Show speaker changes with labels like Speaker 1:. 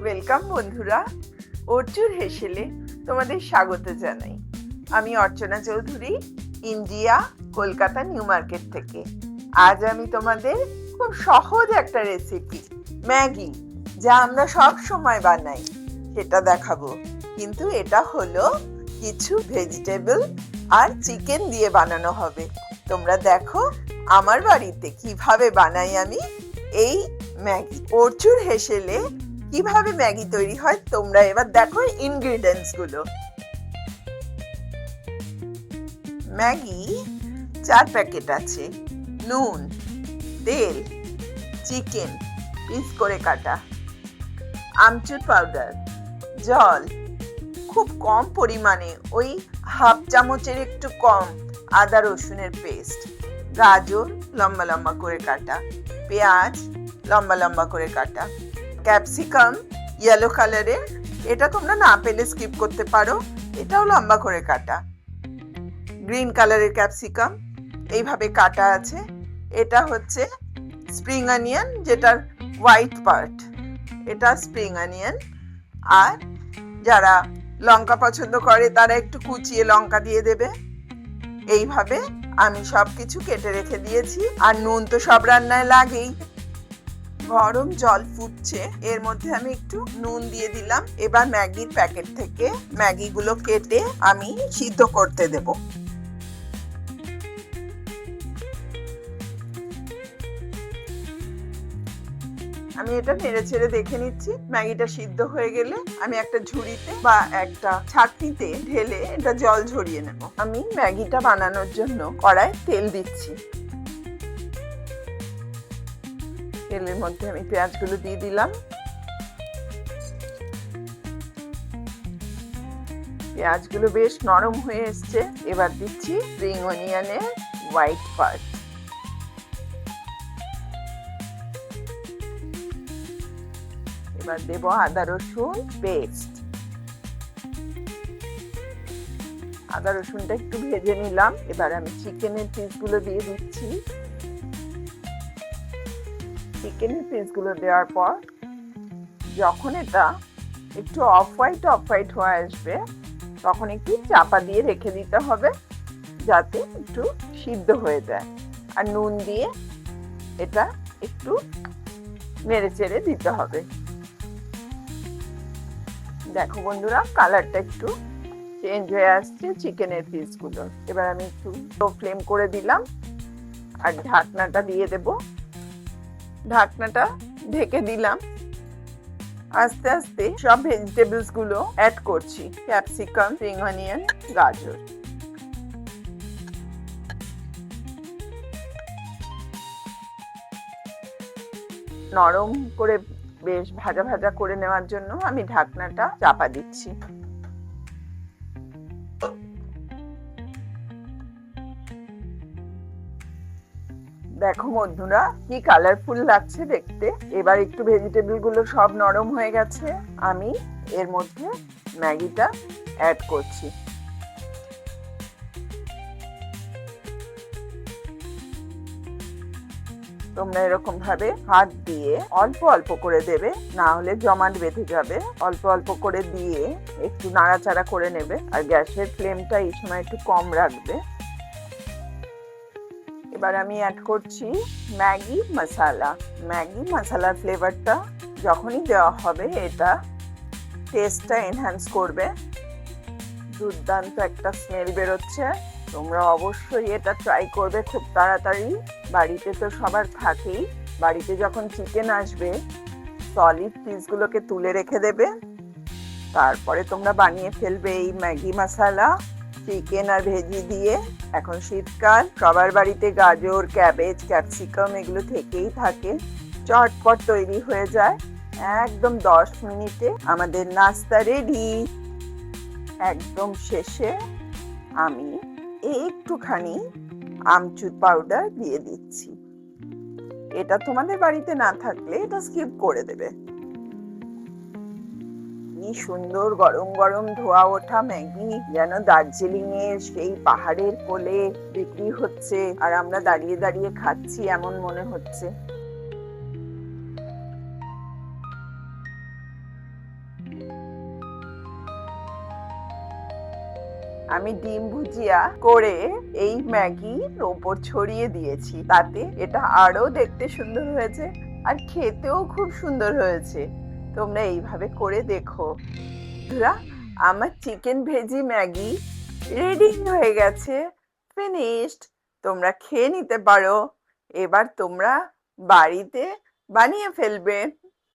Speaker 1: Welcome বন্ধুরা, অর্জুর হেসেলে তোমাদের স্বাগত জানাই। আমি Archana Chowdhury, India, Kolkata new market থেকে। আজ আমি তোমাদের খুব সহজ একটা রেসিপি ম্যাগি, যা আমরা সব সময় বানাই, সেটা দেখাবো। কিন্তু এটা হলো কিছু ভেজিটেবল আর চিকেন দিয়ে বানানো হবে। তোমরা দেখো আমার বাড়িতে কিভাবে বানাই আমি এই ম্যাগি। অর্জুর হেসেলে কিভাবে ম্যাগি তৈরি হয় তোমরা এবার দেখো ইনগ্রেডিয়েন্টস গুলো। ম্যাগি 4 প্যাকেট আছে, নুন, তেল, চিকেন পিস করে কাটা, আমচুর পাউডার, জল, খুব কম পরিমাণে, ওই হাফ চামচের একটু কম আদা রসুনের পেস্ট, গাজর লম্বা লম্বা করে কাটা, পেঁয়াজ লম্বা লম্বা করে কাটা, ক্যাপসিকাম ইয়েলো কালারের, এটা তোমরা না পেলে স্কিপ করতে পারো, এটাও লম্বা করে কাটা। গ্রিন কালারের ক্যাপসিকাম এইভাবে কাটা আছে। এটা হচ্ছে স্প্রিং অনিয়ন, যেটার হোয়াইট পার্ট, এটা স্প্রিং অনিয়ন। আর যারা লঙ্কা পছন্দ করে তারা একটু কুচিয়ে লঙ্কা দিয়ে দেবে। এইভাবে আমি সবকিছু কেটে রেখে দিয়েছি। আর নুন তো সব রান্নায় লাগেই। গরম জল ফুটছে, এর মধ্যে আমি একটু নুন দিয়ে দিলাম। এবার ম্যাগির প্যাকেট থেকে ম্যাগি গুলো কেটে আমি সিদ্ধ করতে দেব। আমি এটা নেড়ে ছেড়ে দেখে নিচ্ছি। ম্যাগিটা সিদ্ধ হয়ে গেলে আমি একটা ঝুড়িতে বা একটা ছাঁকনিতে ঢেলে এটা জল ঝরিয়ে নেব। আমি ম্যাগিটা বানানোর জন্য কড়াই তেল দিচ্ছি। তেলের মধ্যে আমি পেঁয়াজগুলো দিয়ে দিলাম। পেঁয়াজগুলো বেশ নরম হয়ে এসছে। এবার দিচ্ছি স্প্রিং অনিয়নের হোয়াইট পার্ট। এবার দেব আদা রসুন পেস্ট। আদা রসুনটা একটু ভেজে নিলাম। এবার আমি চিকেনের পিসগুলো দিয়ে দিচ্ছি। চিকেনের পিসগুলো দেওয়ার পর যখন এটা একটু অফ হোয়াইট হয়ে আসবে, তখন একটু চাপা দিয়ে রেখে দিতে হবে, যাতে একটু সিদ্ধ হয়ে যায়। আর নুন দিয়ে এটা একটু নেড়ে চেড়ে দিতে হবে। দেখো বন্ধুরা, কালারটা একটু চেঞ্জ হয়ে আসছে চিকেনের পিসগুলো। এবার আমি একটু লো ফ্লেম করে দিলাম আর ঢাকনাটা দিয়ে দেব। ঢাকনাটা ঢেকে দিলাম। আস্তে আস্তে সব ভেজিটেবলস গুলো অ্যাড করছি। ক্যাপসিকাম, স্প্রিং অনিয়ন, গাজর। নরম করে বেশ ভাজা ভাজা করে নেওয়ার জন্য আমি ঢাকনাটা চাপা দিচ্ছি। দেখো বন্ধুরা, কি কালারফুল লাগছে দেখতে। এবার একটু ভেজিটেবল গুলো সব নরম হয়ে গেছে। আমি এর মধ্যে ম্যাগিটা অ্যাড করছি। তোমরা এরকম ভাবে হাত দিয়ে অল্প অল্প করে দেবে, না হলে জমাট বেঁধে যাবে। অল্প অল্প করে দিয়ে একটু নাড়াচাড়া করে নেবে। আর গ্যাসের ফ্লেমটা এই সময় একটু কম রাখবে। এবার আমি অ্যাড করছি ম্যাগি মশলা। ম্যাগি মশলার ফ্লেভারটা যখনই দেওয়া হবে, এটা টেস্টটা এনহ্যান্স করবে। দুর্দান্ত একটা স্মেল বেরোচ্ছে। তোমরা অবশ্যই এটা ট্রাই করবে খুব তাড়াতাড়ি। বাড়িতে তো সবার থাকেই। বাড়িতে যখন চিকেন আসবে, সলিড পিসগুলোকে তুলে রেখে দেবে। তারপরে তোমরা বানিয়ে ফেলবে এই ম্যাগি মশলা চিকেন আর ভেজি দিয়ে। এখন শীতকাল, সবার বাড়িতে গাজর, ক্যাবেজ, ক্যাপসিকাম এগুলো থেকেই থাকে। চটপট তৈরি হয়ে যায়। একদম 10 মিনিটে আমাদের নাস্তা রেডি। একদম শেষে আমি একটুখানি আমচুর পাউডার দিয়ে দিচ্ছি। এটা তোমাদের বাড়িতে না থাকলে এটা স্কিপ করে দেবে। কি সুন্দর গরম গরম ধোয়া ওঠা ম্যাগি, যেন দার্জিলিং এর সেই পাহাড়ের কোলে বিক্রি হচ্ছে আর আমরা দাঁড়িয়ে দাঁড়িয়ে খাচ্ছি এমন মনে হচ্ছে। আমি ডিম ভুজিয়া করে এই ম্যাগির ওপর ছড়িয়ে দিয়েছি, তাতে এটা আরো দেখতে সুন্দর হয়েছে আর খেতেও খুব সুন্দর হয়েছে। তোমরা এইভাবে করে দেখো। বন্ধুরা, আমার চিকেন ভেজি ম্যাগি রেডি হয়ে গেছে, ফিনিশড। তোমরা খেয়ে নিতে পারো। এবার তোমরা বাড়িতে বানিয়ে ফেলবে।